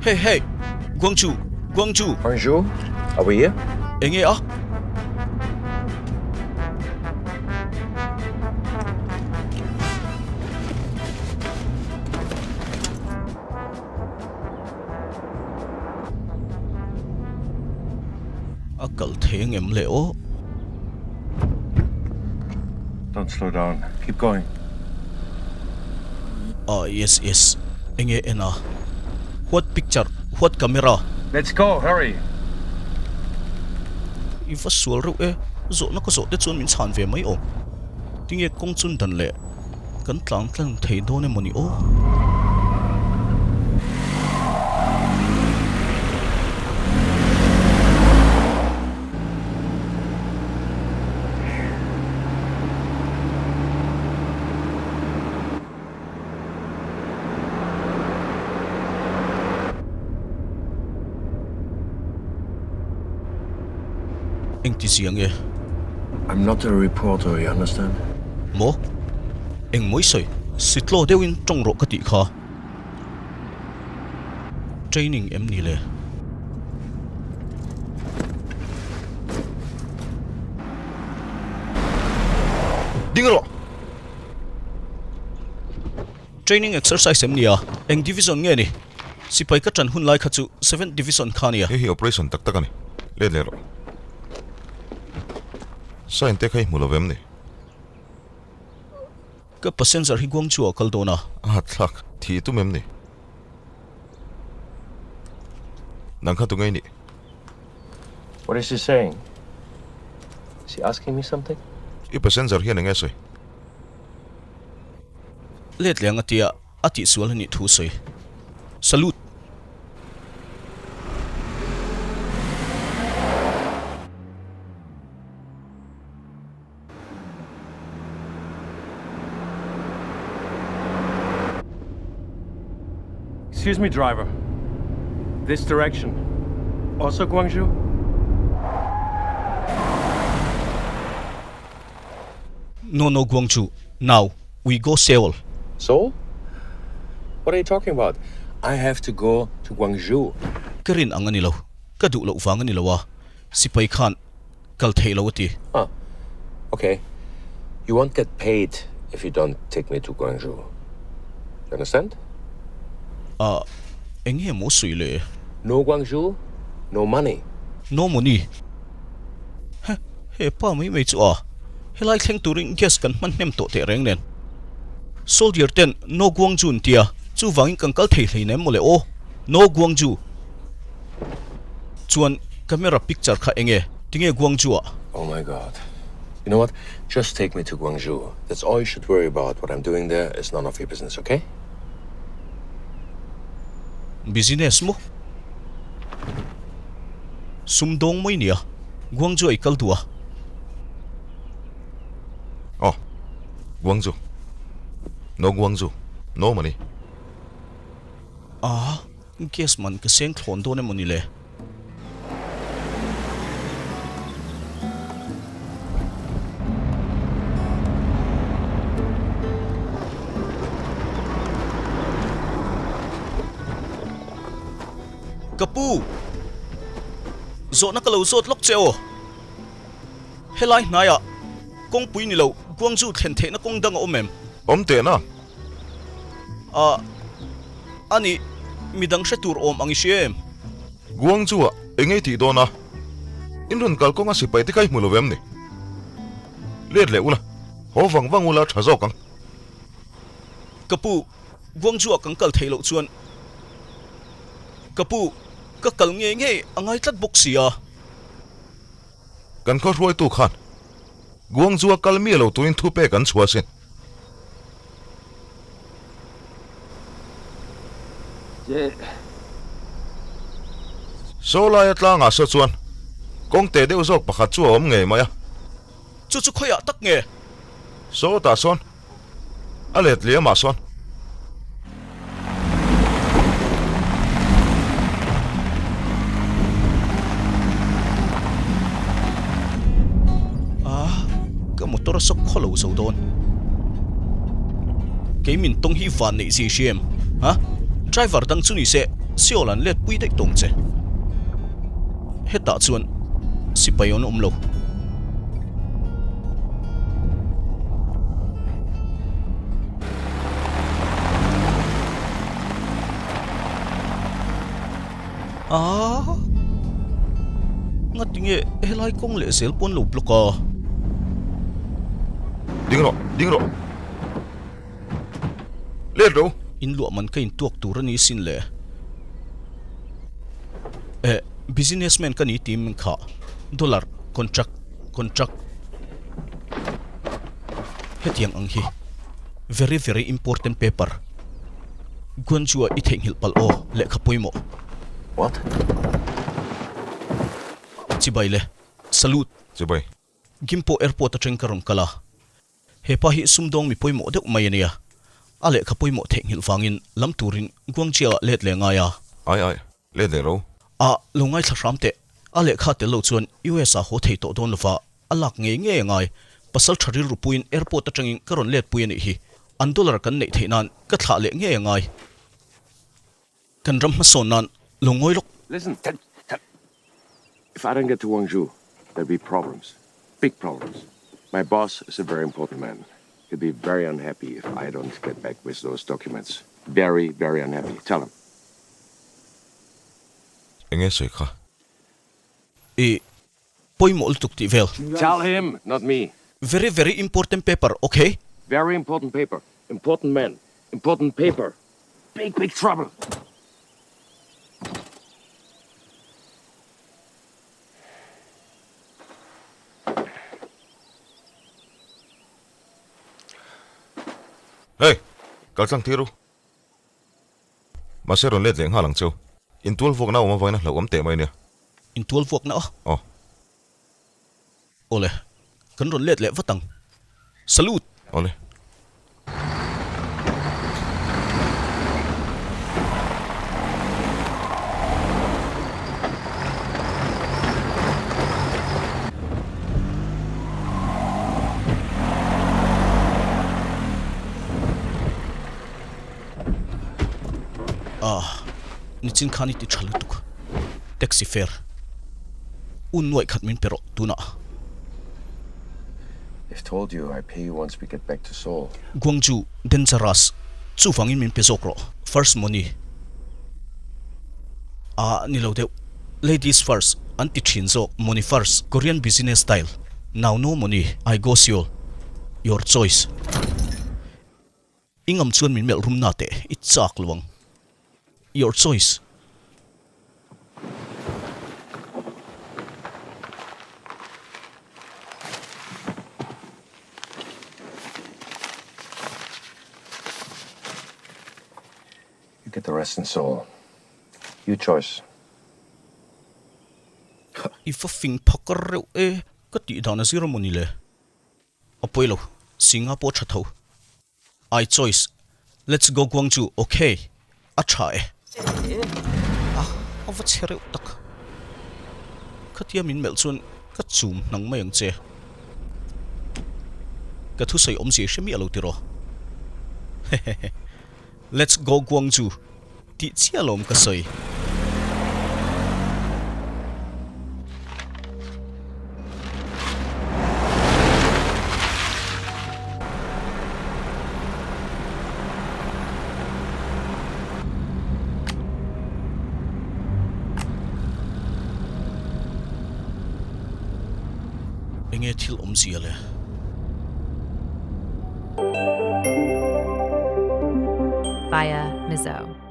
Hey, Gwangju. Gwangju, are we here? Enge à? Akal theng em leo. Don't slow down. Keep going. Yes. Enge ena. What picture? What camera? Let's go, hurry. If a swallow zo na ko zo te chun min chan ve mai o. Ting e kong chun dan le. Kan tlang thei do ne moni o. I'm not a reporter, you understand? Mo? Eng moi soi. Sitlo dewin trong ro ka ti kha. Training em ni le. Dingro. Training exercise em ni a. Eng division nge ni. Sipai ka tran hun lai kha chu 7 division kha ni a. Hi operation tak ani. Le ro. Sao anh thấy mù lợm này? Cái passenger hi Gwangju ở kal dona. Thắc thì tụi em này. Nang khát tụi ngay nè. What is he saying? Is he asking me something? Cái passenger hi nghe rồi. Let liang atia ati sual ni thu soi. Salute. Excuse me, driver. This direction. Also Gwangju? No, Gwangju. Now, we go Seoul. Seoul? What are you talking about? I have to go to Gwangju. Karin ang anilaw. Kadu lo ufang anilawa. Sipai khan. Kal thei lo ti. Okay. You won't get paid if you don't take me to Gwangju. You understand? Enge mo sui le. No Gwangju, no money. No money. He pa mai chu a. He lai thleng turing gas kan man nem to te reng nen. Soldier ten no Gwangju tia. Chu wangin kan kal thei hlei nem mo le o. No Gwangju. Chuan camera picture kha enge. Tinge Gwangju a. Oh my God. You know what? Just take me to Gwangju. That's all you should worry about. What I'm doing there is none of your business, okay? Business mo? Sumdong mo niya. Gwangju ay kaldua. Gwangju. No Gwangju. No money. Guess man kaseng thon do ne mo nile. Kapu zo na kalau zot lok cheo helai naya kong pui ni lo Gwangju thlen the na kong dang omem Te na. ani midang shatur om ang isiem Gwangju engei ti do na. Inron kal ko nga sipai ti kai mù lợm này. Let le ula. Ho wang ula thazo kang. Kapu Gwangju kang kal thei lo chuan Kapu ka kal nge angai tlat boxia Kan kho roi tu khan. Gwangju kal mi lo tu Inthup pe kan chua sin. So la yat la nga so chuan. Kong te deuh zawk pakhat chu om nge maya. chu khoya tak nge So ta son. Alet le ma son. motor sok kholo so don ke min tong hi van nei si shem ha driver dang chu ni se siolan let pui dei tong che heta chuan sipayon umlo ngatinge helai kong le sel pon lo bloka Ding ro. Let ro. in lu man kain tuak turani sin le businessman kani team kha dollar contract hetiang ang hi very important paper Gwangju I theng hil pal o le khapoimo What? chibaile salute Chibai. gimpo airport ateng karong kala hepa hi sumdong mi poimo deuh mai ania ale khapoimo theng hil wangin lamturin Gwangju let le nga ya Ai. Let ro. a lungai thramte ale khate lo chuan US a ho thei to don lova alak nge ngai pasal thari rupuin airport atengin karon let puin hi an dollar kan nei theinan ka thla le nge ngai kan ram ma sonan lungoi lok Listen, if I don't get to Gwangju, there'll be problems. Big problems. My boss is a very important man. He'll be very unhappy if I don't get back with those documents. Very unhappy. Tell him. Enge sei kha. poimo ultuk ti vel Tell him, not me. very important paper okay Very important paper. Important man. Important paper. Big trouble. Hey, kalsang thiru. Maseron let leng halang cheu. In 12 vok na oma vaina lo te mai ne. in 12 vok na Oh. ole kan ron let le watang salute Ole. ni chin khani ti thalu tuk taxi fare unwai khatmin pero tuna I've told you I pay you once we get back to Seoul. Gwangju dangerous chu wangin min pesokro first money ni lo deu ladies first anti chinzo money first Korean business style now no money I go Seoul your choice ingam chuan min mel rum na te it chak luang your choice You get the rest in Seoul. You choice. if a fing phakar reu ka ti dana zero money le apoilo Singapore thatho I choice let's go Gwangju okay a try ava chere tak khatia min mel chun ka chum nang mai ang che ka thu sei om si shemi alo tiro let's go Gwangju ti chialom ka sei enge thil om ziale via Mizo.